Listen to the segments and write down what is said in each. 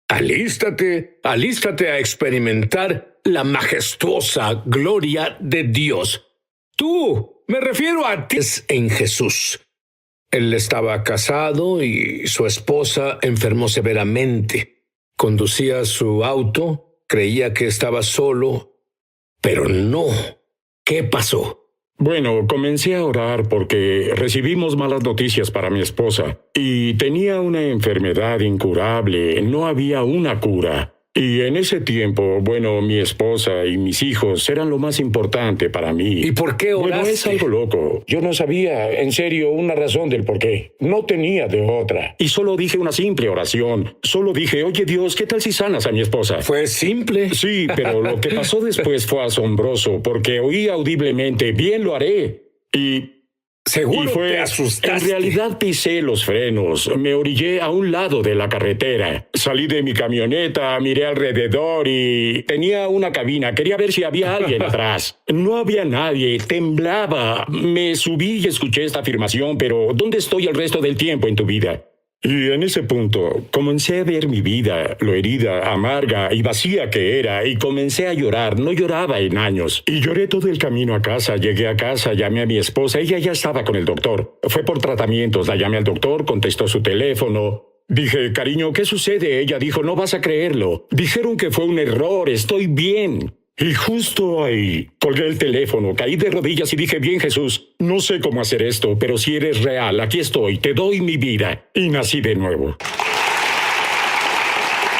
Alístate, alístate a experimentar la majestuosa gloria de Dios. Tú, me refiero a ti, es en Jesús. Él estaba casado y su esposa enfermó severamente. Conducía su auto, creía que estaba solo, pero no. ¿Qué pasó? Bueno, comencé a orar porque recibimos malas noticias para mi esposa y tenía una enfermedad incurable, no había una cura. Y en ese tiempo, bueno, mi esposa y mis hijos eran lo más importante para mí. ¿Y por qué oraste? Bueno, es algo loco. Yo no sabía, en serio, una razón del por qué. No tenía de otra. Y solo dije una simple oración. Solo dije, oye Dios, ¿qué tal si sanas a mi esposa? Fue simple. Sí, pero lo que pasó después fue asombroso, porque oí audiblemente, bien lo haré. Seguro te asustaste. En realidad pisé los frenos, me orillé a un lado de la carretera. Salí de mi camioneta, miré alrededor y tenía una cabina. Quería ver si había alguien atrás. No había nadie, temblaba. Me subí y escuché esta afirmación, pero ¿dónde estoy el resto del tiempo en tu vida? Y en ese punto comencé a ver mi vida, lo herida, amarga y vacía que era, y comencé a llorar. No lloraba en años. Y lloré todo el camino a casa. Llegué a casa, llamé a mi esposa. Ella ya estaba con el doctor. Fue por tratamientos. La llamé al doctor, contestó su teléfono. Dije, cariño, ¿qué sucede? Ella dijo, no vas a creerlo. Dijeron que fue un error, estoy bien. Y justo ahí, colgué el teléfono, caí de rodillas y dije, bien Jesús, no sé cómo hacer esto, pero si eres real, aquí estoy, te doy mi vida. Y nací de nuevo.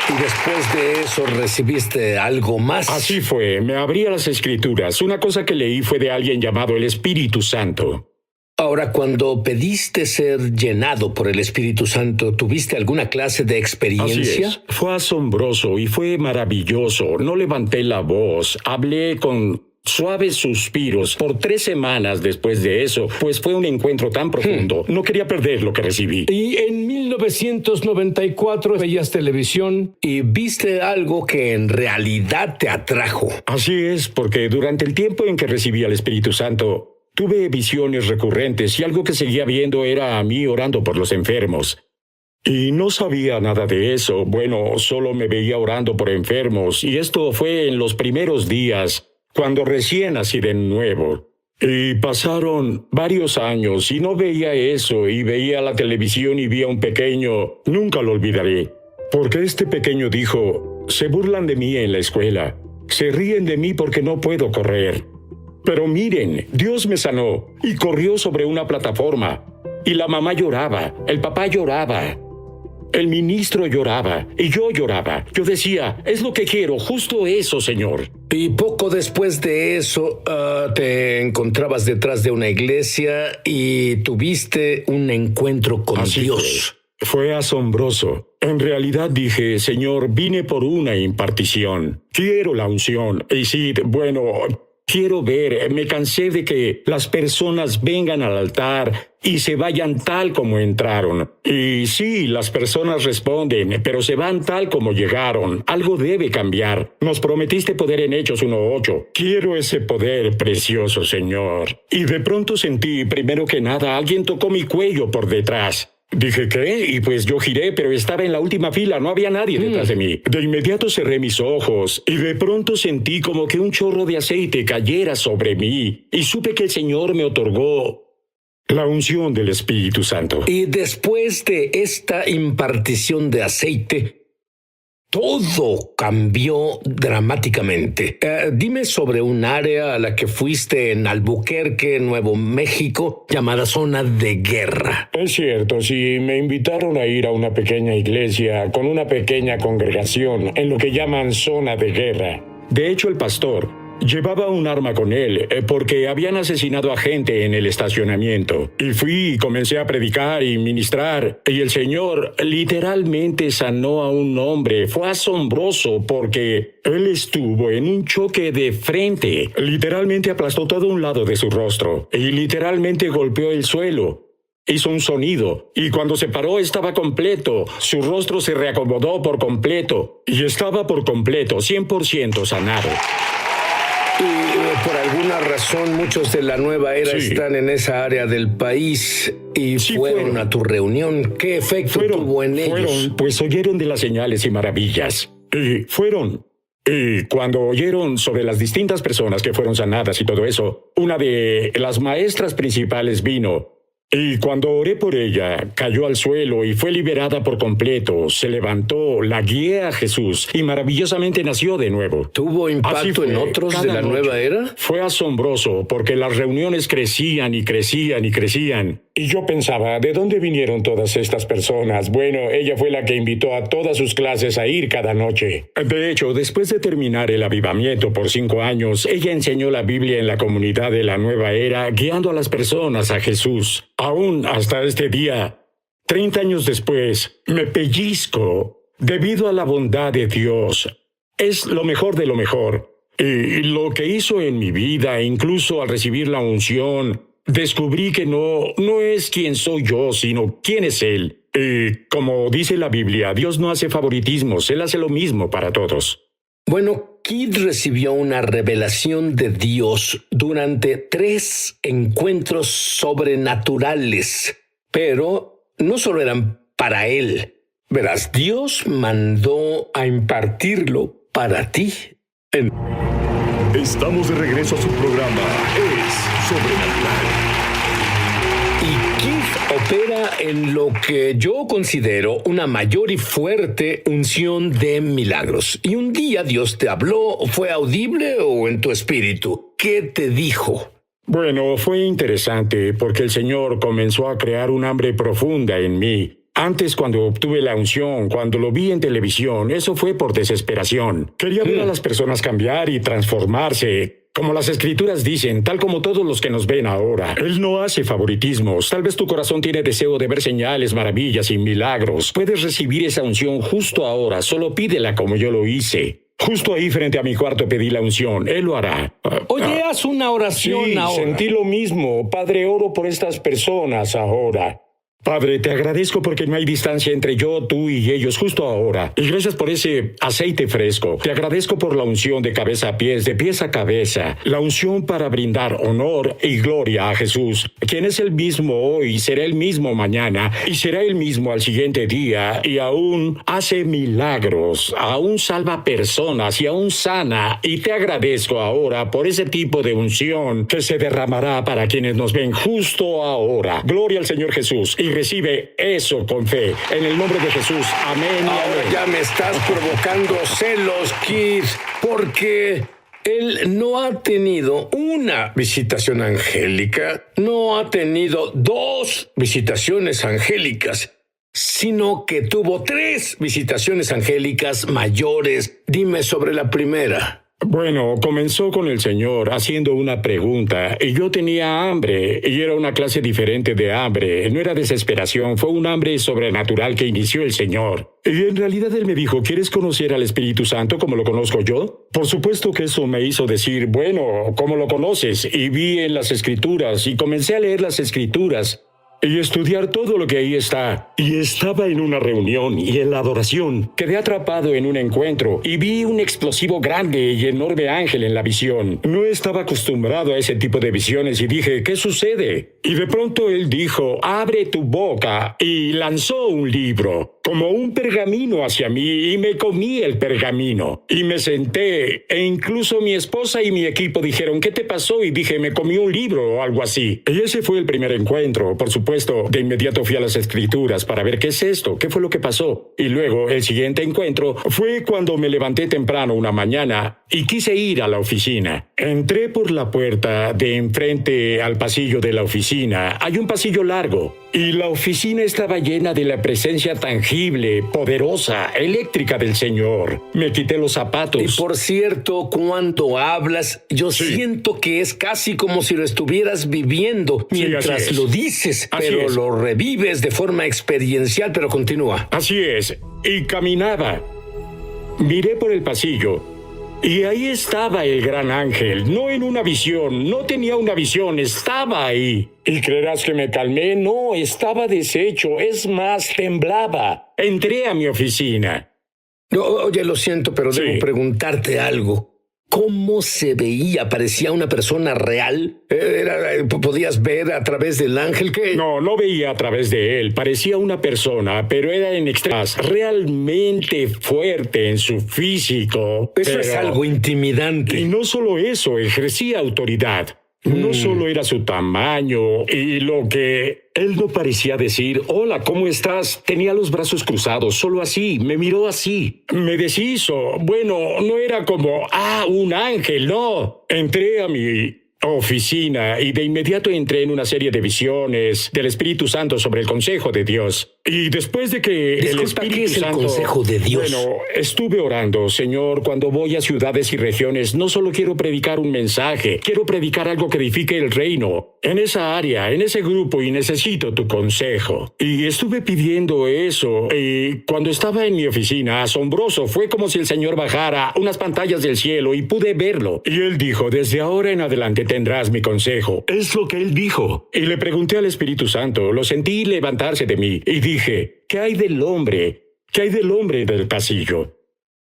¿Y después de eso recibiste algo más? Así fue, me abrí a las Escrituras. Una cosa que leí fue de alguien llamado el Espíritu Santo. Ahora, cuando pediste ser llenado por el Espíritu Santo, ¿tuviste alguna clase de experiencia? Así es. Fue asombroso y fue maravilloso. No levanté la voz, hablé con suaves suspiros por 3 semanas después de eso, pues fue un encuentro tan profundo. No quería perder lo que recibí. Y en 1994 veías televisión y viste algo que en realidad te atrajo. Así es, porque durante el tiempo en que recibí al Espíritu Santo, tuve visiones recurrentes y algo que seguía viendo era a mí orando por los enfermos. Y no sabía nada de eso. Bueno, solo me veía orando por enfermos. Y esto fue en los primeros días, cuando recién nací de nuevo. Y pasaron varios años y no veía eso. Y veía la televisión y vi a un pequeño. Nunca lo olvidaré. Porque este pequeño dijo, se burlan de mí en la escuela. Se ríen de mí porque no puedo correr. Pero miren, Dios me sanó y corrió sobre una plataforma. Y la mamá lloraba, el papá lloraba, el ministro lloraba y yo lloraba. Yo decía, es lo que quiero, justo eso, Señor. Y poco después de eso, te encontrabas detrás de una iglesia y tuviste un encuentro con Así Dios. Fue asombroso. En realidad dije, Señor, vine por una impartición. Quiero la unción. Y sí, bueno, quiero ver, me cansé de que las personas vengan al altar y se vayan tal como entraron. Y sí, las personas responden, pero se van tal como llegaron. Algo debe cambiar. Nos prometiste poder en Hechos 1:8. Quiero ese poder, precioso Señor. Y de pronto sentí, primero que nada, alguien tocó mi cuello por detrás. Dije, ¿qué? Y pues yo giré, pero estaba en la última fila, no había nadie detrás de mí. De inmediato cerré mis ojos y de pronto sentí como que un chorro de aceite cayera sobre mí y supe que el Señor me otorgó la unción del Espíritu Santo. Y después de esta impartición de aceite, todo cambió dramáticamente. Dime sobre un área a la que fuiste en Albuquerque, Nuevo México, llamada Zona de Guerra. Es cierto, sí, me invitaron a ir a una pequeña iglesia con una pequeña congregación en lo que llaman Zona de Guerra. De hecho, el pastor llevaba un arma con él porque habían asesinado a gente en el estacionamiento. Y fui y comencé a predicar y ministrar. Y el Señor literalmente sanó a un hombre. Fue asombroso porque él estuvo en un choque de frente. Literalmente aplastó todo un lado de su rostro. Y literalmente golpeó el suelo. Hizo un sonido, y cuando se paró estaba completo. Su rostro se reacomodó por completo. Y estaba por completo, 100% sanado. por alguna razón muchos de la nueva era están en esa área del país y fueron a tu reunión. ¿Qué efecto tuvo en ellos? Pues oyeron de las señales y maravillas. Y cuando oyeron sobre las distintas personas que fueron sanadas y todo eso, una de las maestras principales vino. Y cuando oré por ella, cayó al suelo y fue liberada por completo. Se levantó, la guié a Jesús y maravillosamente nació de nuevo. ¿Tuvo impacto en otros de la nueva era? Fue asombroso porque las reuniones crecían y crecían y crecían. Y yo pensaba, ¿de dónde vinieron todas estas personas? Bueno, ella fue la que invitó a todas sus clases a ir cada noche. De hecho, después de terminar el avivamiento por 5 años, ella enseñó la Biblia en la comunidad de la nueva era, guiando a las personas a Jesús. Aún hasta este día, 30 años después, me pellizco debido a la bondad de Dios. Es lo mejor de lo mejor. Y lo que hizo en mi vida, incluso al recibir la unción, descubrí que no es quién soy yo, sino quién es Él. Y como dice la Biblia, Dios no hace favoritismos, Él hace lo mismo para todos. Bueno, Kid recibió una revelación de Dios durante 3 encuentros sobrenaturales, pero no solo eran para él. Verás, Dios mandó a impartirlo para ti. Estamos de regreso a su programa, Es Sobrenatural. Y Kid opera en lo que yo considero una mayor y fuerte unción de milagros. Y un día Dios te habló, ¿fue audible o en tu espíritu? ¿Qué te dijo? Bueno, fue interesante porque el Señor comenzó a crear un hambre profunda en mí. Antes, cuando obtuve la unción, cuando lo vi en televisión, eso fue por desesperación. Quería ver a las personas cambiar y transformarse. Como las escrituras dicen, tal como todos los que nos ven ahora. Él no hace favoritismos. Tal vez tu corazón tiene deseo de ver señales, maravillas y milagros. Puedes recibir esa unción justo ahora. Solo pídela como yo lo hice. Justo ahí frente a mi cuarto pedí la unción. Él lo hará. Oye, haz una oración ahora. Sentí lo mismo. Padre, oro por estas personas ahora. Padre, te agradezco porque no hay distancia entre yo, tú y ellos justo ahora. Y gracias por ese aceite fresco. Te agradezco por la unción de cabeza a pies, de pies a cabeza. La unción para brindar honor y gloria a Jesús, quien es el mismo hoy, será el mismo mañana y será el mismo al siguiente día y aún hace milagros, aún salva personas y aún sana. Y te agradezco ahora por ese tipo de unción que se derramará para quienes nos ven justo ahora. Gloria al Señor Jesús. Y recibe eso con fe. En el nombre de Jesús. Amén. Ahora amén. ya me estás provocando celos, Kid, porque él no ha tenido una visitación angélica, no ha tenido 2 visitaciones angélicas, sino que tuvo 3 visitaciones angélicas mayores. Dime sobre la primera. Bueno, comenzó con el Señor haciendo una pregunta y yo tenía hambre y era una clase diferente de hambre, no era desesperación, fue un hambre sobrenatural que inició el Señor. Y en realidad Él me dijo, ¿quieres conocer al Espíritu Santo como lo conozco yo? Por supuesto que eso me hizo decir, bueno, ¿cómo lo conoces? Y vi en las Escrituras y comencé a leer las Escrituras y estudiar todo lo que ahí está. Y estaba en una reunión y en la adoración. Quedé atrapado en un encuentro y vi un explosivo grande y enorme ángel en la visión. No estaba acostumbrado a ese tipo de visiones y dije, ¿qué sucede? Y de pronto él dijo, abre tu boca, y lanzó un libro, como un pergamino hacia mí, y me comí el pergamino. Y me senté, e incluso mi esposa y mi equipo dijeron, ¿qué te pasó? Y dije, me comí un libro o algo así. Y ese fue el primer encuentro. Por supuesto, de inmediato fui a las Escrituras para ver qué es esto, qué fue lo que pasó. Y luego, el siguiente encuentro fue cuando me levanté temprano una mañana y quise ir a la oficina. Entré por la puerta de enfrente al pasillo de la oficina. Hay un pasillo largo y la oficina estaba llena de la presencia tangible, poderosa, eléctrica del Señor. Me quité los zapatos. Y por cierto, cuando hablas, yo siento que es casi como si lo estuvieras viviendo mientras lo dices, pero lo revives de forma experiencial, pero continúa. Así es. Y caminaba. Miré por el pasillo. Y ahí estaba el gran ángel, no en una visión, no tenía una visión, estaba ahí. ¿Y creerás que me calmé? No, estaba deshecho, es más, temblaba. Entré a mi oficina. Oye, lo siento, pero debo preguntarte algo. ¿Cómo se veía? ¿Parecía una persona real? ¿Podías ver a través del ángel que...? No veía a través de él. Parecía una persona, pero era en extras realmente fuerte en su físico. Eso es algo intimidante. Y no solo eso, ejercía autoridad. No solo era su tamaño y lo que él no parecía decir, hola, ¿cómo estás? Tenía los brazos cruzados, solo así, me miró así. Me deshizo. Bueno, no era como, un ángel, no. Entré a mi oficina y de inmediato entré en una serie de visiones del Espíritu Santo sobre el consejo de Dios. Y después de que Disculpa, ¿qué es el consejo de Dios? Bueno, estuve orando, Señor, cuando voy a ciudades y regiones, no solo quiero predicar un mensaje, quiero predicar algo que edifique el reino. En esa área, en ese grupo, y necesito tu consejo. Y estuve pidiendo eso, y cuando estaba en mi oficina, asombroso, fue como si el Señor bajara unas pantallas del cielo y pude verlo. Y Él dijo, desde ahora en adelante tendrás mi consejo. Es lo que Él dijo. Y le pregunté al Espíritu Santo, lo sentí levantarse de mí, y dije, ¿qué hay del hombre? ¿Qué hay del hombre del pasillo?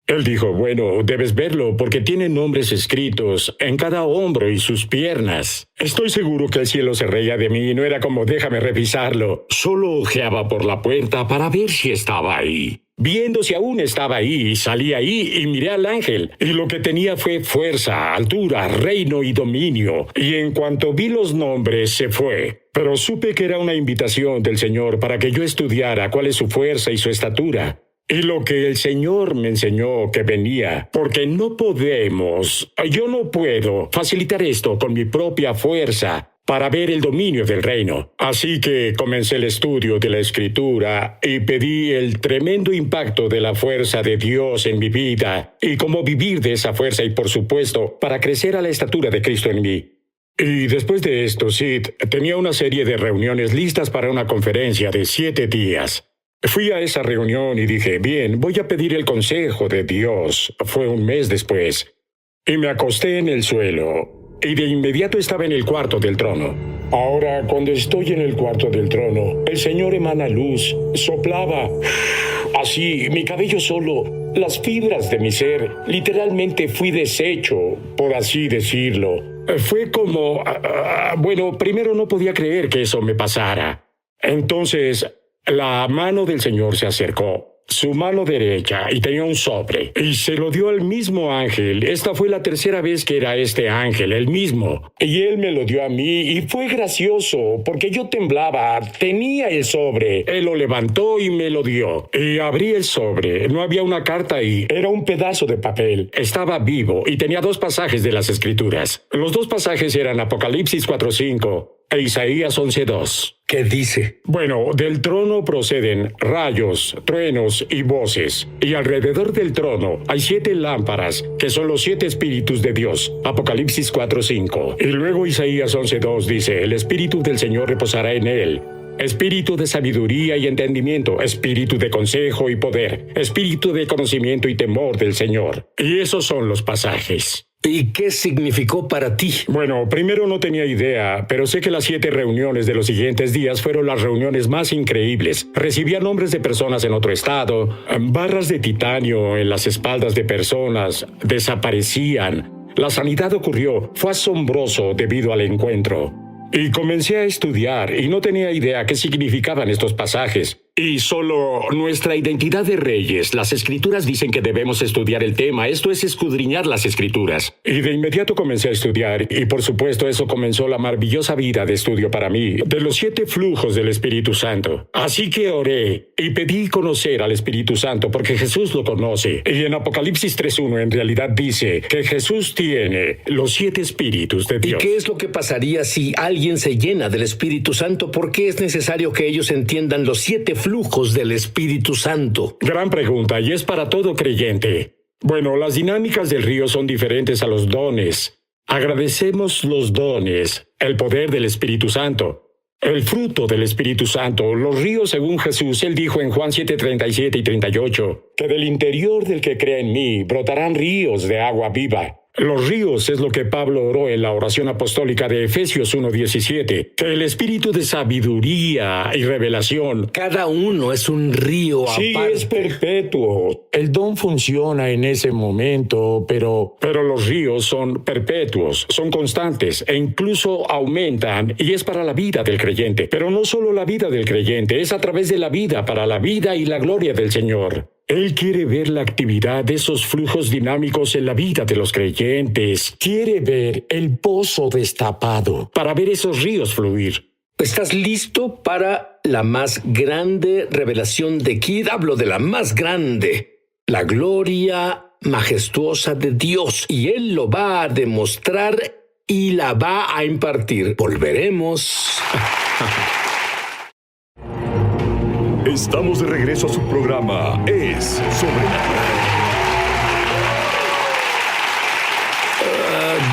Él dijo, bueno, debes verlo porque tiene nombres escritos en cada hombro y sus piernas. Estoy seguro que el cielo se reía de mí y no era como déjame revisarlo. Solo ojeaba por la puerta para ver si estaba ahí. Viendo si aún estaba ahí, salí ahí y miré al ángel. Y lo que tenía fue fuerza, altura, reino y dominio. Y en cuanto vi los nombres, se fue. Pero supe que era una invitación del Señor para que yo estudiara cuál es su fuerza y su estatura. Y lo que el Señor me enseñó que venía, porque yo no puedo facilitar esto con mi propia fuerza para ver el dominio del reino. Así que comencé el estudio de la Escritura y pedí el tremendo impacto de la fuerza de Dios en mi vida y cómo vivir de esa fuerza y, por supuesto, para crecer a la estatura de Cristo en mí. Y después de esto, Sid tenía una serie de reuniones listas para una conferencia de 7 días. Fui a esa reunión y dije, bien, voy a pedir el consejo de Dios. Fue un mes después. Y me acosté en el suelo. Y de inmediato estaba en el cuarto del trono. Ahora, cuando estoy en el cuarto del trono, el Señor emana luz, soplaba. Así, mi cabello solo, las fibras de mi ser, literalmente fui deshecho, por así decirlo. Fue como... bueno, primero no podía creer que eso me pasara. Entonces... la mano del Señor se acercó, su mano derecha, y tenía un sobre, y se lo dio al mismo ángel. Esta fue la tercera vez que era este ángel, el mismo. Y él me lo dio a mí, y fue gracioso, porque yo temblaba, tenía el sobre. Él lo levantó y me lo dio. Y abrí el sobre, no había una carta ahí, era un pedazo de papel. Estaba vivo, y tenía 2 pasajes de las Escrituras. Los 2 pasajes eran Apocalipsis 4:5 e Isaías 11:2. ¿Qué dice? Bueno, del trono proceden rayos, truenos y voces. Y alrededor del trono hay 7 lámparas, que son los 7 espíritus de Dios. Apocalipsis 4:5. Y luego Isaías 11:2 dice, el espíritu del Señor reposará en él. Espíritu de sabiduría y entendimiento, espíritu de consejo y poder, espíritu de conocimiento y temor del Señor. Y esos son los pasajes. ¿Y qué significó para ti? Bueno, primero no tenía idea, pero sé que las 7 reuniones de los siguientes días fueron las reuniones más increíbles. Recibía nombres de personas en otro estado, barras de titanio en las espaldas de personas desaparecían. La sanidad ocurrió, fue asombroso debido al encuentro. Y comencé a estudiar y no tenía idea qué significaban estos pasajes. Y solo nuestra identidad de reyes. Las Escrituras dicen que debemos estudiar el tema. Esto es escudriñar las Escrituras. Y de inmediato comencé a estudiar. Y por supuesto eso comenzó la maravillosa vida de estudio para mí. De los 7 flujos del Espíritu Santo. Así que oré y pedí conocer al Espíritu Santo porque Jesús lo conoce. Y en Apocalipsis 3:1 en realidad dice que Jesús tiene los 7 espíritus de Dios. ¿Y qué es lo que pasaría si alguien se llena del Espíritu Santo? ¿Por qué es necesario que ellos entiendan los 7 flujos del Espíritu Santo? Gran pregunta, y es para todo creyente. Bueno, las dinámicas del río son diferentes a los dones. Agradecemos los dones, el poder del Espíritu Santo, el fruto del Espíritu Santo, los ríos según Jesús. Él dijo en Juan 7:37 y 38, que del interior del que crea en mí brotarán ríos de agua viva. Los ríos es lo que Pablo oró en la oración apostólica de Efesios 1:17, que el espíritu de sabiduría y revelación. Cada uno es un río Sí, aparte. es perpetuo. El don funciona en ese momento, pero los ríos son perpetuos, son constantes e incluso aumentan, y es para la vida del creyente. Pero no solo la vida del creyente, es a través de la vida, para la vida y la gloria del Señor. Él quiere ver la actividad de esos flujos dinámicos en la vida de los creyentes. Quiere ver el pozo destapado para ver esos ríos fluir. ¿Estás listo para la más grande revelación de Kid? Hablo de la más grande, la gloria majestuosa de Dios. Y Él lo va a demostrar y la va a impartir. Volveremos. Estamos de regreso a su programa Es Sobrenatural.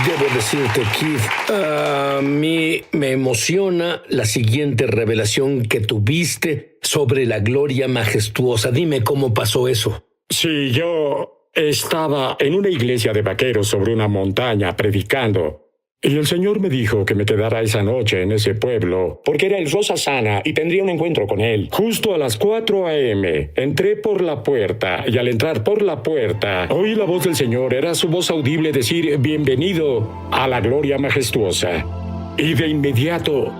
Debo decirte, Keith, a mí me emociona la siguiente revelación que tuviste sobre la gloria majestuosa. Dime cómo pasó eso. Sí, yo estaba en una iglesia de vaqueros sobre una montaña predicando. Y el Señor me dijo que me quedara esa noche en ese pueblo, porque era el Rosh Hashanah y tendría un encuentro con Él. Justo a las 4 a.m. entré por la puerta, y al entrar por la puerta, oí la voz del Señor. Era su voz audible decir: bienvenido a la gloria majestuosa. Y de inmediato,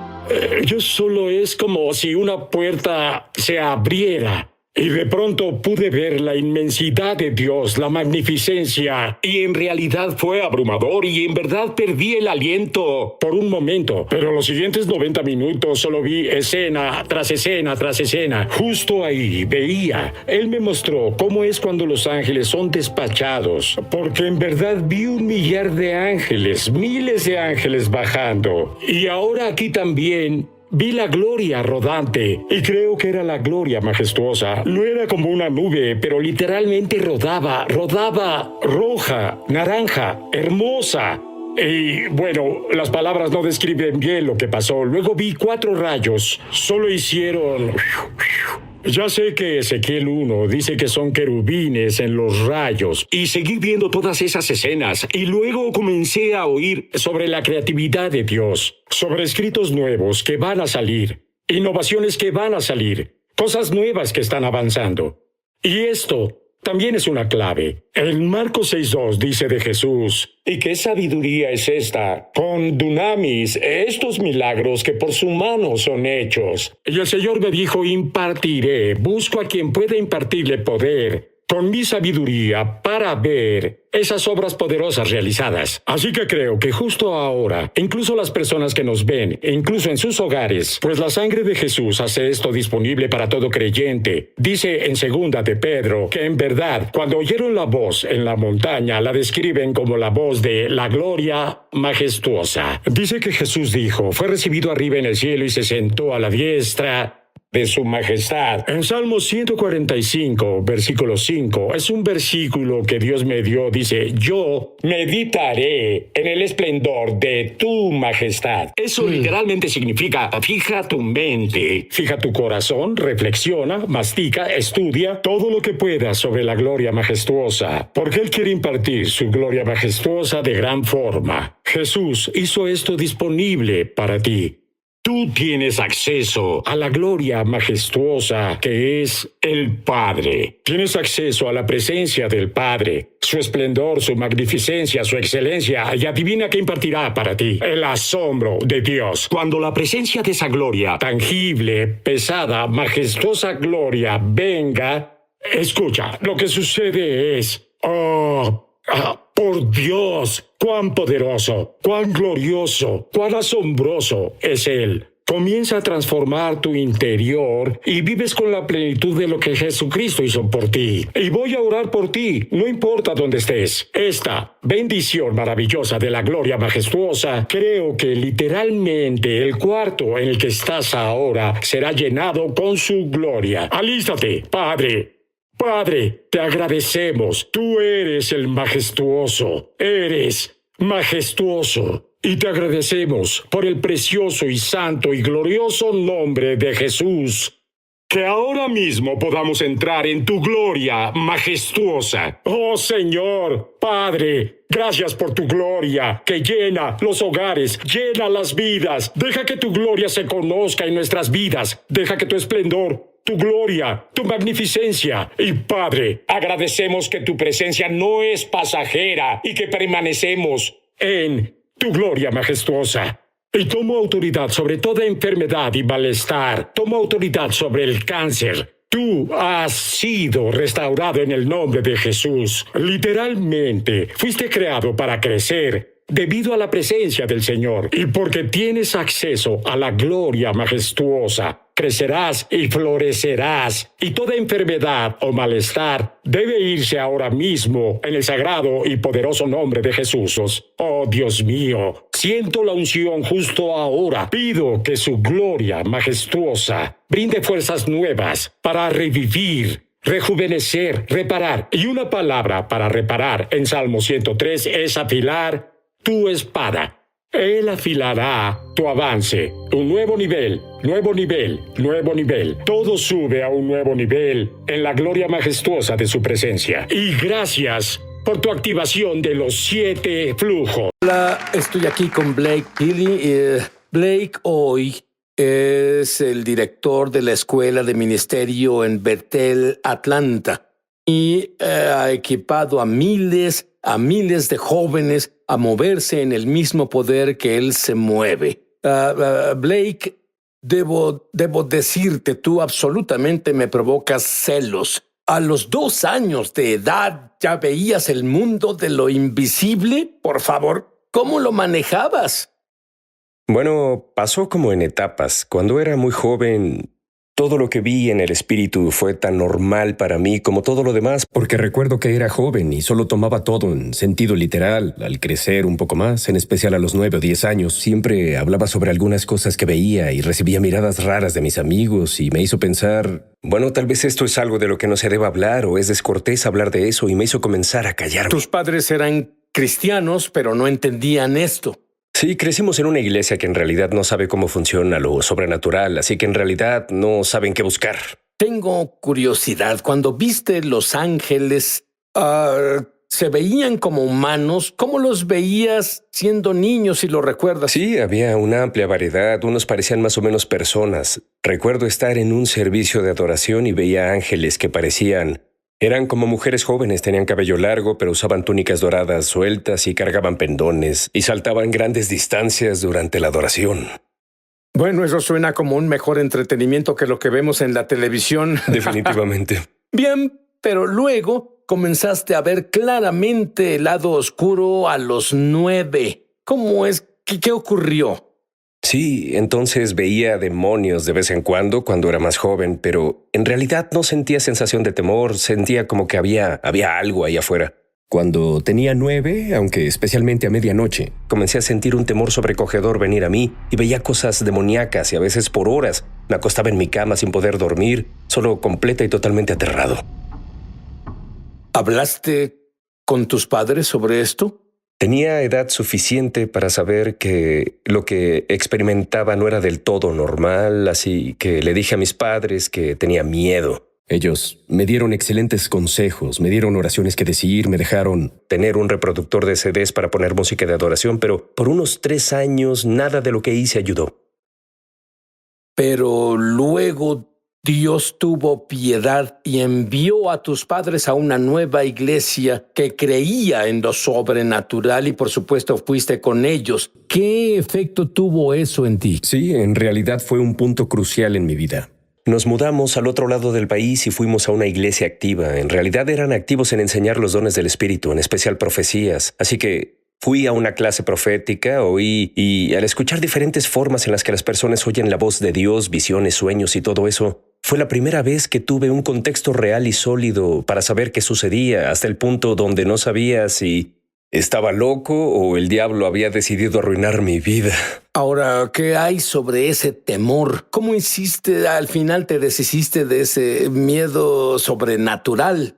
yo solo es como si una puerta se abriera. Y de pronto pude ver la inmensidad de Dios, la magnificencia, y en realidad fue abrumador, y en verdad perdí el aliento por un momento. Pero los siguientes 90 minutos solo vi escena tras escena tras escena. Justo ahí veía. Él me mostró cómo es cuando los ángeles son despachados, porque en verdad vi 1 millar de ángeles, miles de ángeles bajando. Y ahora aquí también vi la gloria rodante, y creo que era la gloria majestuosa. No era como una nube, pero literalmente rodaba, roja, naranja, hermosa. Y bueno, las palabras no describen bien lo que pasó. Luego vi 4 rayos, solo hicieron... Ya sé que Ezequiel 1 dice que son querubines en los rayos, y seguí viendo todas esas escenas, y luego comencé a oír sobre la creatividad de Dios, sobre escritos nuevos que van a salir, innovaciones que van a salir, cosas nuevas que están avanzando. Y esto también es una clave. En Marcos 6:2 dice de Jesús: ¿y qué sabiduría es esta? Con dunamis, estos milagros que por su mano son hechos. Y el Señor me dijo: impartiré, busco a quien pueda impartirle poder con mi sabiduría para ver esas obras poderosas realizadas. Así que creo que justo ahora, incluso las personas que nos ven, e incluso en sus hogares, pues la sangre de Jesús hace esto disponible para todo creyente. Dice en 2 de Pedro que en verdad, cuando oyeron la voz en la montaña, la describen como la voz de la gloria majestuosa. Dice que Jesús dijo, fue recibido arriba en el cielo y se sentó a la diestra de su majestad. En Salmo 145, versículo 5, es un versículo que Dios me dio. Dice: yo meditaré en el esplendor de tu majestad. Eso literalmente significa: fija tu mente, fija tu corazón, reflexiona, mastica, estudia todo lo que puedas sobre la gloria majestuosa, porque Él quiere impartir su gloria majestuosa de gran forma. Jesús hizo esto disponible para ti. Tú tienes acceso a la gloria majestuosa que es el Padre. Tienes acceso a la presencia del Padre, su esplendor, su magnificencia, su excelencia, y adivina qué impartirá para ti: el asombro de Dios. Cuando la presencia de esa gloria, tangible, pesada, majestuosa gloria, venga, escucha, lo que sucede es... por Dios, cuán poderoso, cuán glorioso, cuán asombroso es Él. Comienza a transformar tu interior y vives con la plenitud de lo que Jesucristo hizo por ti. Y voy a orar por ti, no importa dónde estés. Esta bendición maravillosa de la gloria majestuosa, creo que literalmente el cuarto en el que estás ahora será llenado con su gloria. Alístate, Padre. Padre, te agradecemos. Tú eres el majestuoso. Eres majestuoso. Y te agradecemos por el precioso y santo y glorioso nombre de Jesús. que ahora mismo podamos entrar en tu gloria majestuosa. Oh Señor, Padre, gracias por tu gloria que llena los hogares, llena las vidas. Deja que tu gloria se conozca en nuestras vidas. Deja que tu esplendor, tu gloria, tu magnificencia. Y Padre, agradecemos que tu presencia no es pasajera y que permanecemos en tu gloria majestuosa. Y tomo autoridad sobre toda enfermedad y malestar. Tomo autoridad sobre el cáncer. Tú has sido restaurado en el nombre de Jesús. Literalmente, fuiste creado para crecer debido a la presencia del Señor. Y porque tienes acceso a la gloria majestuosa, crecerás y florecerás. Y toda enfermedad o malestar debe irse ahora mismo en el sagrado y poderoso nombre de Jesús. Oh Dios mío, siento la unción justo ahora. Pido que su gloria majestuosa brinde fuerzas nuevas para revivir, rejuvenecer, reparar. Y una palabra para reparar en Salmo 103 es afilar tu espada. Él afilará tu avance. Un nuevo nivel, nuevo nivel, nuevo nivel. Todo sube a un nuevo nivel en la gloria majestuosa de su presencia. Y gracias por tu activación de los 7 flujos. Hola, estoy aquí con Blake Healy. Blake hoy es el director de la Escuela de Ministerio en Bethel, Atlanta. Y ha equipado a miles de jóvenes a moverse en el mismo poder que él se mueve. Blake, debo decirte, tú absolutamente me provocas celos. A los 2 años de edad ya veías el mundo de lo invisible. Por favor, ¿cómo lo manejabas? Bueno, pasó como en etapas. Cuando era muy joven, todo lo que vi en el espíritu fue tan normal para mí como todo lo demás, porque recuerdo que era joven y solo tomaba todo en sentido literal. Al crecer un poco más, en especial a los 9 o 10 años, siempre hablaba sobre algunas cosas que veía y recibía miradas raras de mis amigos y me hizo pensar, bueno, tal vez esto es algo de lo que no se deba hablar o es descortés hablar de eso, y me hizo comenzar a callarme. Tus padres eran cristianos, pero no entendían esto. Sí, crecimos en una iglesia que en realidad no sabe cómo funciona lo sobrenatural, así que en realidad no saben qué buscar. Tengo curiosidad. Cuando viste los ángeles, ¿se veían como humanos? ¿Cómo los veías siendo niños, si lo recuerdas? Sí, había una amplia variedad. Unos parecían más o menos personas. Recuerdo estar en un servicio de adoración y veía ángeles que eran como mujeres jóvenes, tenían cabello largo, pero usaban túnicas doradas sueltas y cargaban pendones y saltaban grandes distancias durante la adoración. Bueno, eso suena como un mejor entretenimiento que lo que vemos en la televisión. Definitivamente. Bien, pero luego comenzaste a ver claramente el lado oscuro a los 9. ¿Cómo es? ¿Qué ocurrió? Sí, entonces veía demonios de vez en cuando era más joven, pero en realidad no sentía sensación de temor, sentía como que había algo ahí afuera. Cuando tenía 9, aunque especialmente a medianoche, comencé a sentir un temor sobrecogedor venir a mí y veía cosas demoníacas y a veces por horas. Me acostaba en mi cama sin poder dormir, solo completa y totalmente aterrado. ¿Hablaste con tus padres sobre esto? Tenía edad suficiente para saber que lo que experimentaba no era del todo normal, así que le dije a mis padres que tenía miedo. Ellos me dieron excelentes consejos, me dieron oraciones que decir, me dejaron tener un reproductor de CDs para poner música de adoración, pero por unos 3 años nada de lo que hice ayudó. Pero luego Dios tuvo piedad y envió a tus padres a una nueva iglesia que creía en lo sobrenatural y por supuesto fuiste con ellos. ¿Qué efecto tuvo eso en ti? Sí, en realidad fue un punto crucial en mi vida. Nos mudamos al otro lado del país y fuimos a una iglesia activa. En realidad eran activos en enseñar los dones del Espíritu, en especial profecías. Así que fui a una clase profética, oí, y al escuchar diferentes formas en las que las personas oyen la voz de Dios, visiones, sueños y todo eso, fue la primera vez que tuve un contexto real y sólido para saber qué sucedía, hasta el punto donde no sabía si estaba loco o el diablo había decidido arruinar mi vida. Ahora, ¿qué hay sobre ese temor? ¿Cómo hiciste? Al final te deshiciste de ese miedo sobrenatural.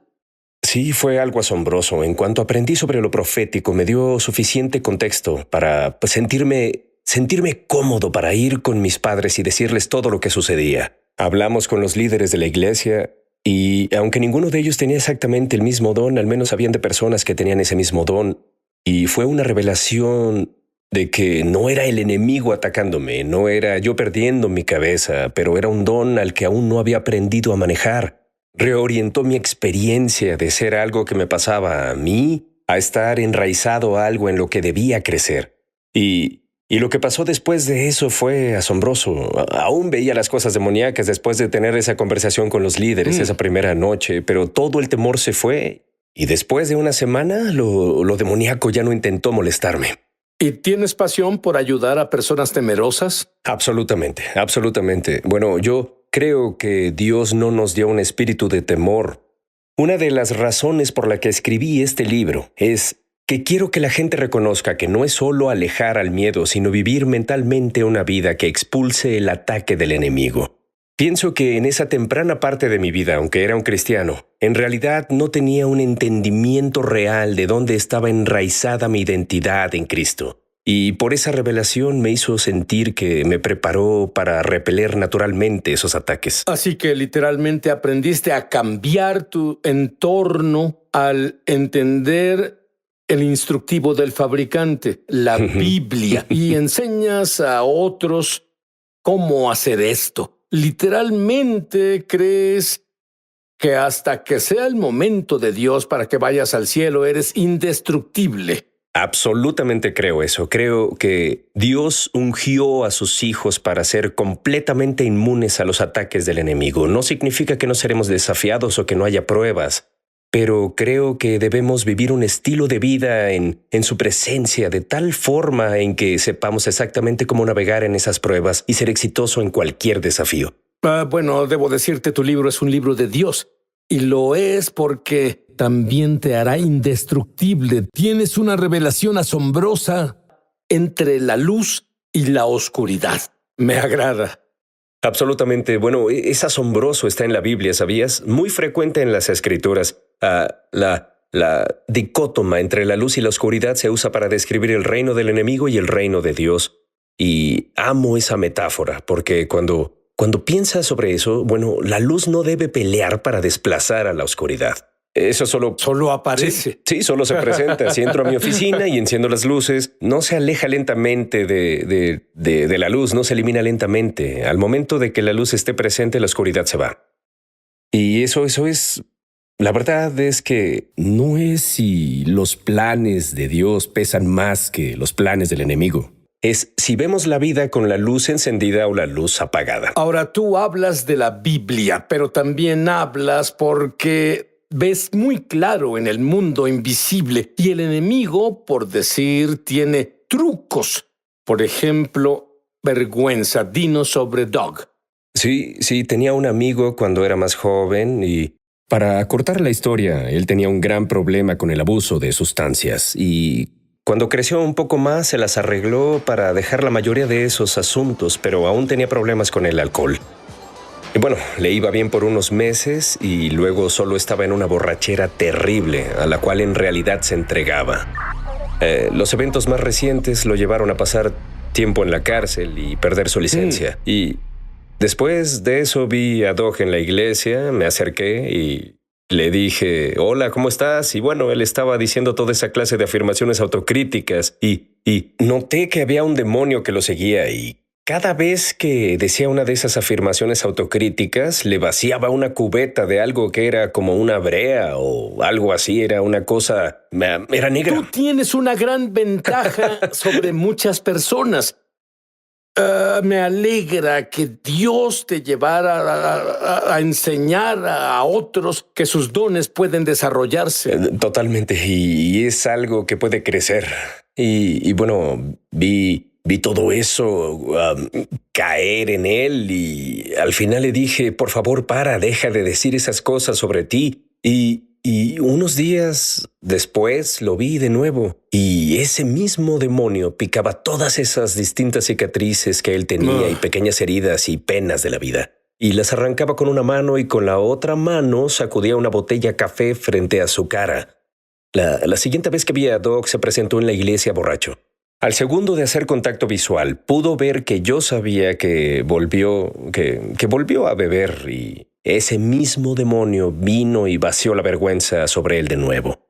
Sí, fue algo asombroso. En cuanto aprendí sobre lo profético, me dio suficiente contexto para sentirme cómodo para ir con mis padres y decirles todo lo que sucedía. Hablamos con los líderes de la iglesia y aunque ninguno de ellos tenía exactamente el mismo don, al menos sabían de personas que tenían ese mismo don. Y fue una revelación de que no era el enemigo atacándome, no era yo perdiendo mi cabeza, pero era un don al que aún no había aprendido a manejar. Reorientó mi experiencia de ser algo que me pasaba a mí a estar enraizado a algo en lo que debía crecer. Y lo que pasó después de eso fue asombroso. Aún veía las cosas demoníacas después de tener esa conversación con los líderes esa primera noche, pero todo el temor se fue. Y después de una semana, lo demoníaco ya no intentó molestarme. ¿Y tienes pasión por ayudar a personas temerosas? Absolutamente, absolutamente. Bueno, yo creo que Dios no nos dio un espíritu de temor. Una de las razones por la que escribí este libro es que quiero que la gente reconozca que no es solo alejar al miedo, sino vivir mentalmente una vida que expulse el ataque del enemigo. Pienso que en esa temprana parte de mi vida, aunque era un cristiano, en realidad no tenía un entendimiento real de dónde estaba enraizada mi identidad en Cristo. Y por esa revelación me hizo sentir que me preparó para repeler naturalmente esos ataques. Así que literalmente aprendiste a cambiar tu entorno al entender el instructivo del fabricante, la Biblia, y enseñas a otros cómo hacer esto. Literalmente crees que hasta que sea el momento de Dios para que vayas al cielo, eres indestructible. Absolutamente creo eso. Creo que Dios ungió a sus hijos para ser completamente inmunes a los ataques del enemigo. No significa que no seremos desafiados o que no haya pruebas, pero creo que debemos vivir un estilo de vida en su presencia de tal forma en que sepamos exactamente cómo navegar en esas pruebas y ser exitoso en cualquier desafío. Bueno, debo decirte, tu libro es un libro de Dios. Y lo es porque también te hará indestructible. Tienes una revelación asombrosa entre la luz y la oscuridad. Me agrada. Absolutamente. Bueno, es asombroso. Está en la Biblia, ¿sabías? Muy frecuente en las Escrituras. La dicótoma entre la luz y la oscuridad se usa para describir el reino del enemigo y el reino de Dios. Y amo esa metáfora porque cuando piensas sobre eso, bueno, la luz no debe pelear para desplazar a la oscuridad. Eso solo aparece. Sí, solo se presenta. Si entro a mi oficina y enciendo las luces, no se aleja lentamente de la luz, no se elimina lentamente. Al momento de que la luz esté presente, la oscuridad se va. Y eso es... La verdad es que no es si los planes de Dios pesan más que los planes del enemigo. Es si vemos la vida con la luz encendida o la luz apagada. Ahora, tú hablas de la Biblia, pero también hablas porque ves muy claro en el mundo invisible y el enemigo, por decir, tiene trucos. Por ejemplo, vergüenza. Dinos sobre Doug. Sí, tenía un amigo cuando era más joven y... Para cortar la historia, él tenía un gran problema con el abuso de sustancias y cuando creció un poco más se las arregló para dejar la mayoría de esos asuntos, pero aún tenía problemas con el alcohol. Y bueno, le iba bien por unos meses y luego solo estaba en una borrachera terrible a la cual en realidad se entregaba. Los eventos más recientes lo llevaron a pasar tiempo en la cárcel y perder su licencia. Y después de eso vi a Doug en la iglesia, me acerqué y le dije, hola, ¿cómo estás? Y bueno, él estaba diciendo toda esa clase de afirmaciones autocríticas y noté que había un demonio que lo seguía y cada vez que decía una de esas afirmaciones autocríticas, le vaciaba una cubeta de algo que era como una brea o algo así, era una cosa, era negra. Tú tienes una gran ventaja sobre muchas personas. Me alegra que Dios te llevara a enseñar a otros que sus dones pueden desarrollarse. Totalmente, y es algo que puede crecer. Y bueno, vi todo eso caer en él y al final le dije, por favor, deja de decir esas cosas sobre ti. Y unos días después lo vi de nuevo y ese mismo demonio picaba todas esas distintas cicatrices que él tenía y pequeñas heridas y penas de la vida. Y las arrancaba con una mano y con la otra mano sacudía una botella café frente a su cara. La siguiente vez que vi a Doug se presentó en la iglesia borracho. Al segundo de hacer contacto visual, pudo ver que yo sabía que volvió a beber y ese mismo demonio vino y vació la vergüenza sobre él de nuevo.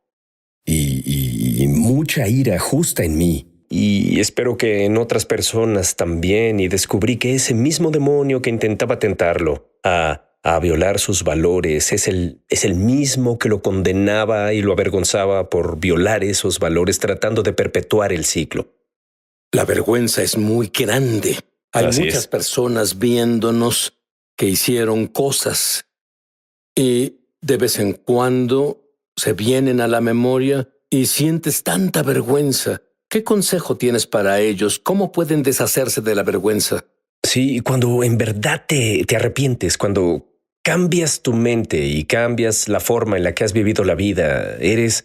Y mucha ira justa en mí. Y espero que en otras personas también, y descubrí que ese mismo demonio que intentaba tentarlo a violar sus valores es el mismo que lo condenaba y lo avergonzaba por violar esos valores tratando de perpetuar el ciclo. La vergüenza es muy grande. Hay muchas personas viéndonos que hicieron cosas y de vez en cuando se vienen a la memoria y sientes tanta vergüenza. ¿Qué consejo tienes para ellos? ¿Cómo pueden deshacerse de la vergüenza? Sí, cuando en verdad te arrepientes, cuando cambias tu mente y cambias la forma en la que has vivido la vida, eres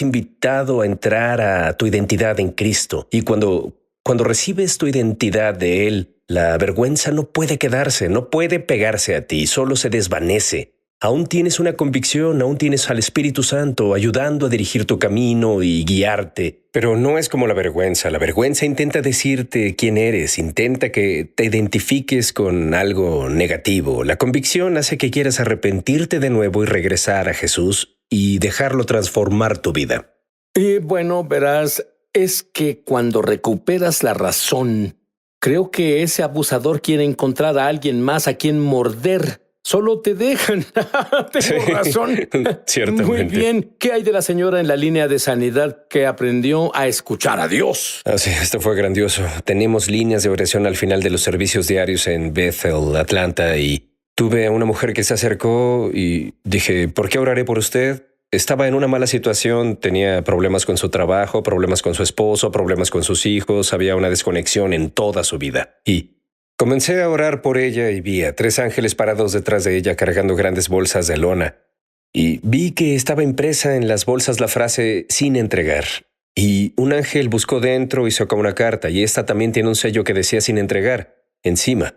invitado a entrar a tu identidad en Cristo. Y cuando recibes tu identidad de Él, la vergüenza no puede quedarse, no puede pegarse a ti, solo se desvanece. Aún tienes una convicción, aún tienes al Espíritu Santo ayudando a dirigir tu camino y guiarte. Pero no es como la vergüenza. La vergüenza intenta decirte quién eres, intenta que te identifiques con algo negativo. La convicción hace que quieras arrepentirte de nuevo y regresar a Jesús y dejarlo transformar tu vida. Y bueno, verás, es que cuando recuperas la razón, creo que ese abusador quiere encontrar a alguien más a quien morder. Solo te dejan. Tengo razón. Ciertamente. Muy bien. ¿Qué hay de la señora en la línea de sanidad que aprendió a escuchar a Dios? Sí, esto fue grandioso. Tenemos líneas de oración al final de los servicios diarios en Bethel, Atlanta, y tuve a una mujer que se acercó y dije, ¿por qué oraré por usted? Estaba en una mala situación, tenía problemas con su trabajo, problemas con su esposo, problemas con sus hijos, había una desconexión en toda su vida. Y comencé a orar por ella y vi a 3 ángeles parados detrás de ella cargando grandes bolsas de lona. Y vi que estaba impresa en las bolsas la frase sin entregar. Y un ángel buscó dentro y sacó una carta, y esta también tiene un sello que decía sin entregar, encima.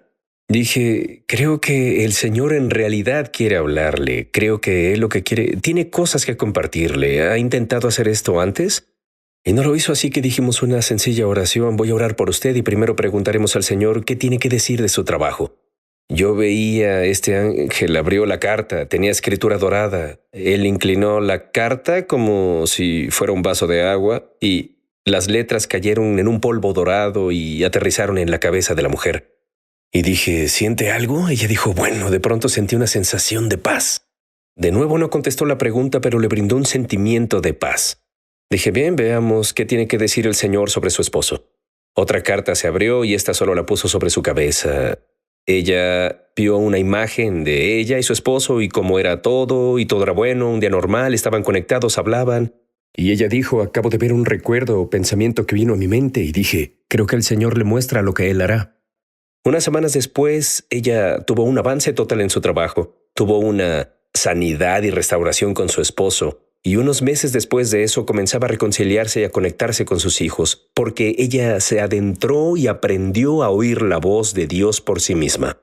Dije, creo que el Señor en realidad quiere hablarle. Creo que Él lo que quiere, tiene cosas que compartirle. ¿Ha intentado hacer esto antes? Y no lo hizo, así que dijimos una sencilla oración. Voy a orar por usted y primero preguntaremos al Señor qué tiene que decir de su trabajo. Yo veía este ángel, abrió la carta, tenía escritura dorada. Él inclinó la carta como si fuera un vaso de agua y las letras cayeron en un polvo dorado y aterrizaron en la cabeza de la mujer. Y dije, ¿siente algo? Ella dijo, bueno, de pronto sentí una sensación de paz. De nuevo no contestó la pregunta, pero le brindó un sentimiento de paz. Dije, bien, veamos qué tiene que decir el Señor sobre su esposo. Otra carta se abrió y esta solo la puso sobre su cabeza. Ella vio una imagen de ella y su esposo y cómo era todo, y todo era bueno, un día normal, estaban conectados, hablaban. Y ella dijo, acabo de ver un recuerdo o pensamiento que vino a mi mente y dije, creo que el Señor le muestra lo que Él hará. Unas semanas después, ella tuvo un avance total en su trabajo, tuvo una sanidad y restauración con su esposo. Y unos meses después de eso comenzaba a reconciliarse y a conectarse con sus hijos, porque ella se adentró y aprendió a oír la voz de Dios por sí misma.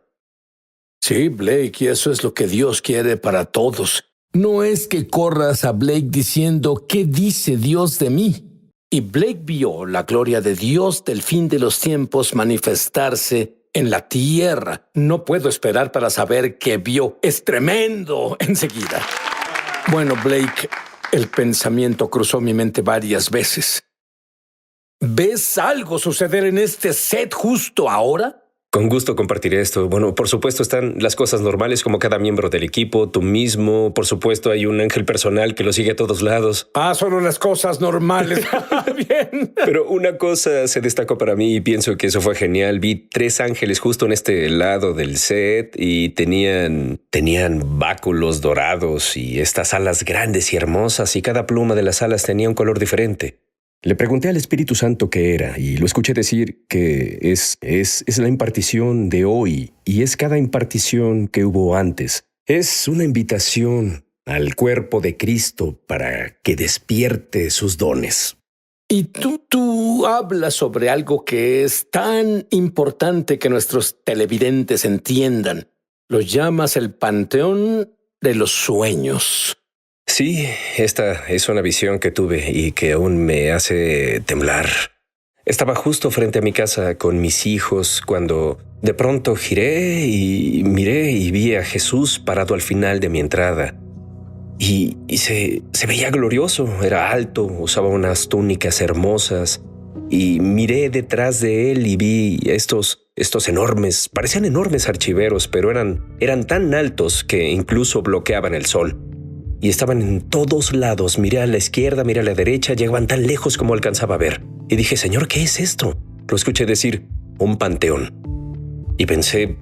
Sí, Blake, y eso es lo que Dios quiere para todos. No es que corras a Blake diciendo, ¿qué dice Dios de mí? Y Blake vio la gloria de Dios del fin de los tiempos manifestarse en la tierra. No puedo esperar para saber qué vio. Es tremendo enseguida. Bueno, Blake, el pensamiento cruzó mi mente varias veces. ¿Ves algo suceder en este set justo ahora? Con gusto compartiré esto. Bueno, por supuesto están las cosas normales como cada miembro del equipo, tú mismo. Por supuesto hay un ángel personal que lo sigue a todos lados. Solo las cosas normales. Bien. Pero una cosa se destacó para mí y pienso que eso fue genial. Vi 3 ángeles justo en este lado del set y tenían báculos dorados y estas alas grandes y hermosas, y cada pluma de las alas tenía un color diferente. Le pregunté al Espíritu Santo qué era y lo escuché decir que es la impartición de hoy y es cada impartición que hubo antes. Es una invitación al cuerpo de Cristo para que despierte sus dones. Y tú hablas sobre algo que es tan importante que nuestros televidentes entiendan. Lo llamas el panteón de los sueños. Sí, esta es una visión que tuve y que aún me hace temblar. Estaba justo frente a mi casa con mis hijos cuando de pronto giré y miré y vi a Jesús parado al final de mi entrada. Y se veía glorioso, era alto, usaba unas túnicas hermosas. Y miré detrás de él y vi estos enormes, parecían enormes archiveros, pero eran tan altos que incluso bloqueaban el sol. Y estaban en todos lados, miré a la izquierda, miré a la derecha, llegaban tan lejos como alcanzaba a ver. Y dije, Señor, ¿qué es esto? Lo escuché decir, un panteón. Y pensé,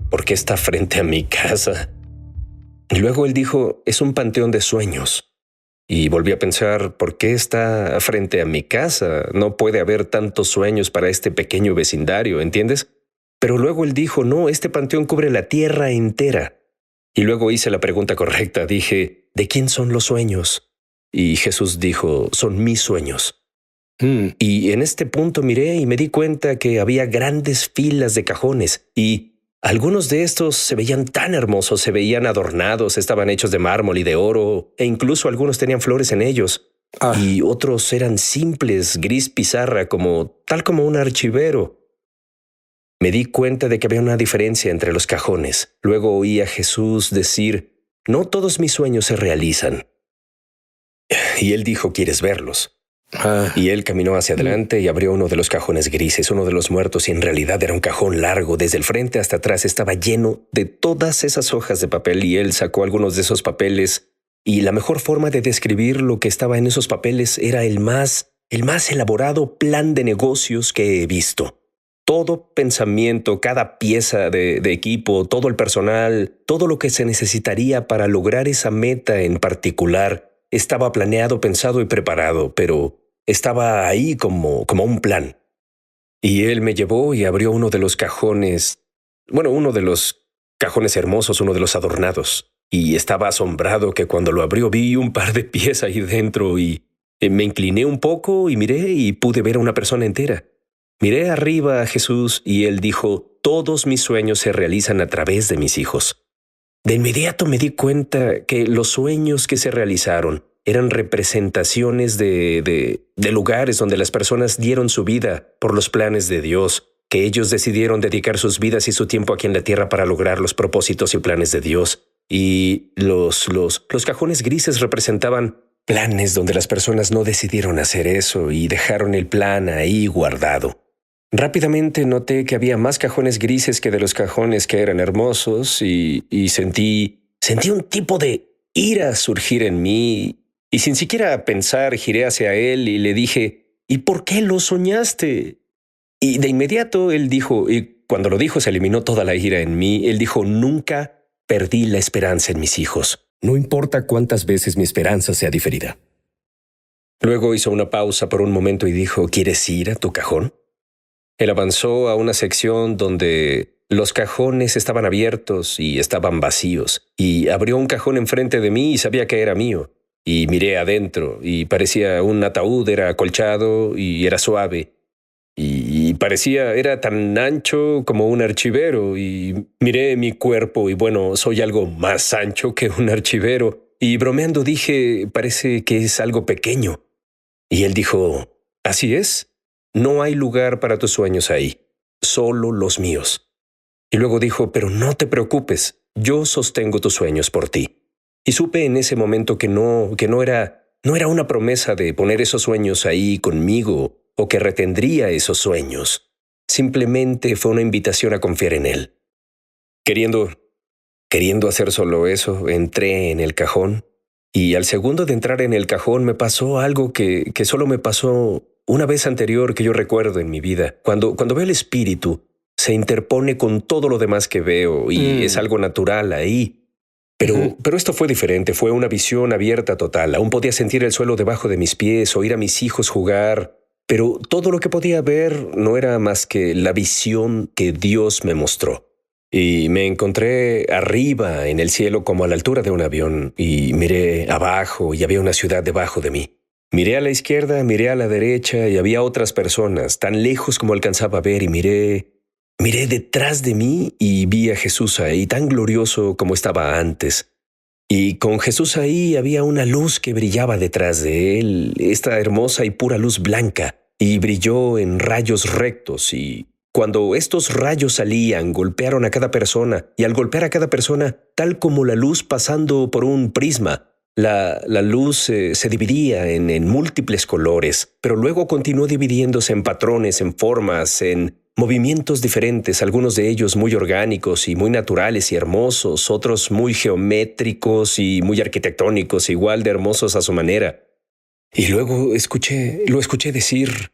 ¿por qué está frente a mi casa? Y luego él dijo, es un panteón de sueños. Y volví a pensar, ¿por qué está frente a mi casa? No puede haber tantos sueños para este pequeño vecindario, ¿entiendes? Pero luego él dijo, no, este panteón cubre la tierra entera. Y luego hice la pregunta correcta, dije, ¿de quién son los sueños? Y Jesús dijo, son mis sueños. Y en este punto miré y me di cuenta que había grandes filas de cajones y algunos de estos se veían tan hermosos, se veían adornados, estaban hechos de mármol y de oro, e incluso algunos tenían flores en ellos. Y otros eran simples, gris pizarra, tal como un archivero. Me di cuenta de que había una diferencia entre los cajones. Luego oí a Jesús decir, no todos mis sueños se realizan. Y él dijo, ¿quieres verlos? Y él caminó hacia adelante y abrió uno de los cajones grises, uno de los muertos, y en realidad era un cajón largo. Desde el frente hasta atrás estaba lleno de todas esas hojas de papel y él sacó algunos de esos papeles. Y la mejor forma de describir lo que estaba en esos papeles era el más elaborado plan de negocios que he visto. Todo pensamiento, cada pieza de equipo, todo el personal, todo lo que se necesitaría para lograr esa meta en particular estaba planeado, pensado y preparado, pero estaba ahí como un plan. Y él me llevó y abrió uno de los cajones hermosos, uno de los adornados. Y estaba asombrado que cuando lo abrió vi un par de pies ahí dentro y me incliné un poco y miré y pude ver a una persona entera. Miré arriba a Jesús y él dijo, todos mis sueños se realizan a través de mis hijos. De inmediato me di cuenta que los sueños que se realizaron eran representaciones de lugares donde las personas dieron su vida por los planes de Dios, que ellos decidieron dedicar sus vidas y su tiempo aquí en la tierra para lograr los propósitos y planes de Dios. Y los cajones grises representaban planes donde las personas no decidieron hacer eso y dejaron el plan ahí guardado. Rápidamente noté que había más cajones grises que de los cajones que eran hermosos y sentí un tipo de ira surgir en mí. Y sin siquiera pensar, giré hacia él y le dije, ¿y por qué lo soñaste? Y de inmediato él dijo, y cuando lo dijo se eliminó toda la ira en mí, él dijo, nunca perdí la esperanza en mis hijos. No importa cuántas veces mi esperanza sea diferida. Luego hizo una pausa por un momento y dijo, ¿quieres ir a tu cajón? Él avanzó a una sección donde los cajones estaban abiertos y estaban vacíos, y abrió un cajón enfrente de mí y sabía que era mío. Y miré adentro y parecía un ataúd, era acolchado y era suave. Y era tan ancho como un archivero. Y miré mi cuerpo y bueno, soy algo más ancho que un archivero. Y bromeando dije, parece que es algo pequeño. Y él dijo, así es, no hay lugar para tus sueños ahí, solo los míos. Y luego dijo, pero no te preocupes, yo sostengo tus sueños por ti. Y supe en ese momento que no era una promesa de poner esos sueños ahí conmigo o que retendría esos sueños. Simplemente fue una invitación a confiar en él. Queriendo hacer solo eso, entré en el cajón y al segundo de entrar en el cajón me pasó algo que solo me pasó una vez anterior que yo recuerdo en mi vida. Cuando veo el espíritu, se interpone con todo lo demás que veo y es algo natural ahí. Pero esto fue diferente, fue una visión abierta total. Aún podía sentir el suelo debajo de mis pies, oír a mis hijos jugar, pero todo lo que podía ver no era más que la visión que Dios me mostró. Y me encontré arriba en el cielo como a la altura de un avión y miré abajo y había una ciudad debajo de mí. Miré a la izquierda, miré a la derecha y había otras personas tan lejos como alcanzaba a ver y miré detrás de mí y vi a Jesús ahí, tan glorioso como estaba antes. Y con Jesús ahí había una luz que brillaba detrás de él, esta hermosa y pura luz blanca. y brilló en rayos rectos, y cuando estos rayos salían, golpearon a cada persona, y al golpear a cada persona, tal como la luz pasando por un prisma, la luz se dividía en múltiples colores, pero luego continuó dividiéndose en patrones, en formas, en movimientos diferentes, algunos de ellos muy orgánicos y muy naturales y hermosos, otros muy geométricos y muy arquitectónicos, igual de hermosos a su manera. Y luego lo escuché decir,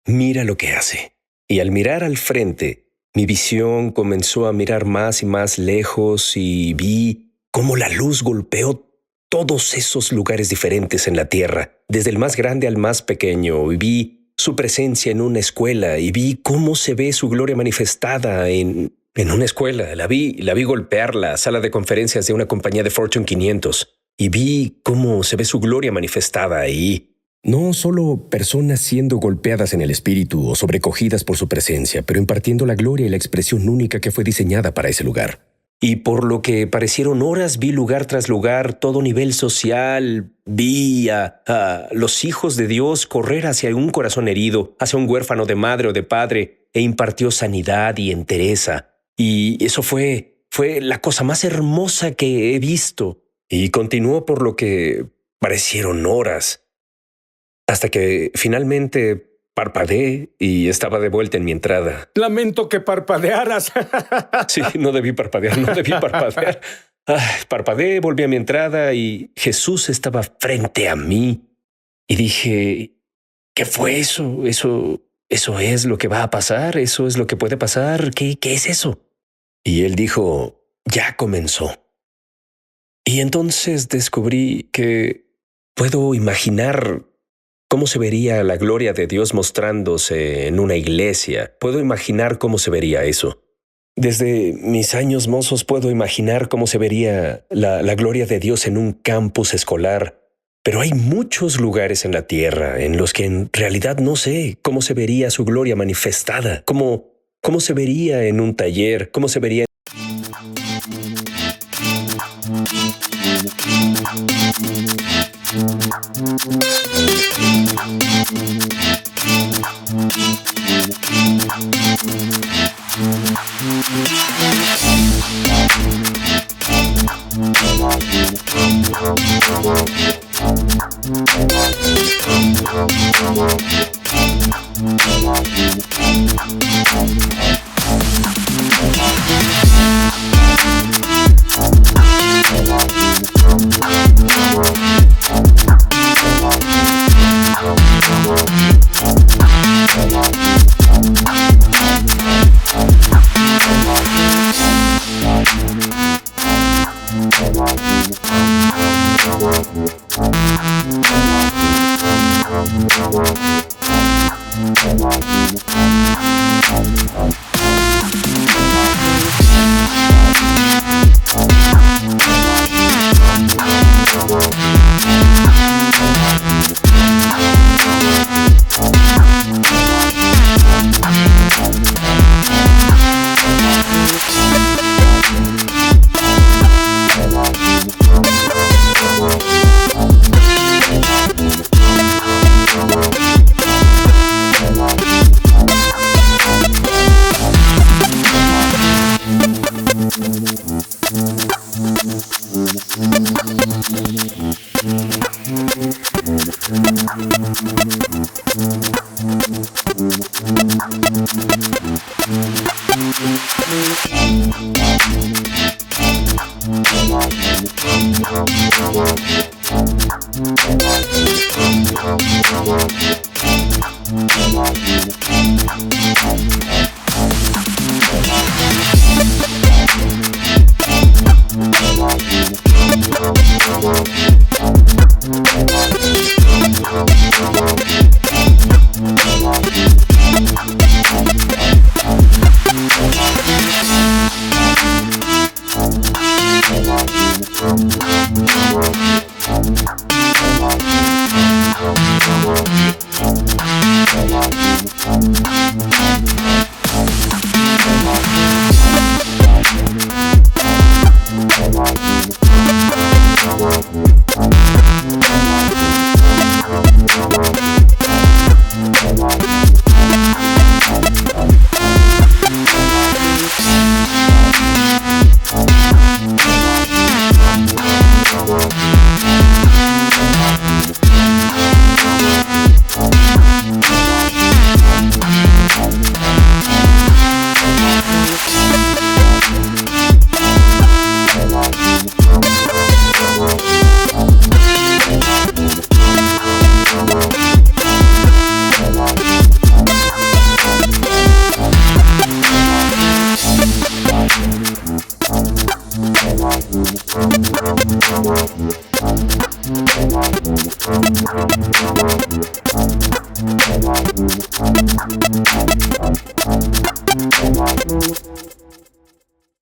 mira lo que hace. Y al mirar al frente, mi visión comenzó a mirar más y más lejos y vi cómo la luz golpeó todos esos lugares diferentes en la tierra, desde el más grande al más pequeño, y vi su presencia en una escuela y vi cómo se ve su gloria manifestada en una escuela. La vi golpear la sala de conferencias de una compañía de Fortune 500 y vi cómo se ve su gloria manifestada ahí. No solo personas siendo golpeadas en el espíritu o sobrecogidas por su presencia, pero impartiendo la gloria y la expresión única que fue diseñada para ese lugar. Y por lo que parecieron horas, vi lugar tras lugar, todo nivel social, vi a los hijos de Dios correr hacia un corazón herido, hacia un huérfano de madre o de padre, e impartió sanidad y entereza. Y eso fue la cosa más hermosa que he visto. Y continuó por lo que parecieron horas, hasta que finalmente parpadeé y estaba de vuelta en mi entrada. Lamento que parpadearas. Sí, no debí parpadear. Parpadeé, volví a mi entrada y Jesús estaba frente a mí. Y dije, ¿qué fue eso? ¿Eso es lo que va a pasar? ¿Eso es lo que puede pasar? ¿Qué es eso? Y él dijo, ya comenzó. Y entonces descubrí que puedo imaginar cómo se vería la gloria de Dios mostrándose en una iglesia. Puedo imaginar cómo se vería eso. Desde mis años mozos puedo imaginar cómo se vería la gloria de Dios en un campus escolar. Pero hay muchos lugares en la tierra en los que en realidad no sé cómo se vería su gloria manifestada. Cómo se vería en un taller, cómo se vería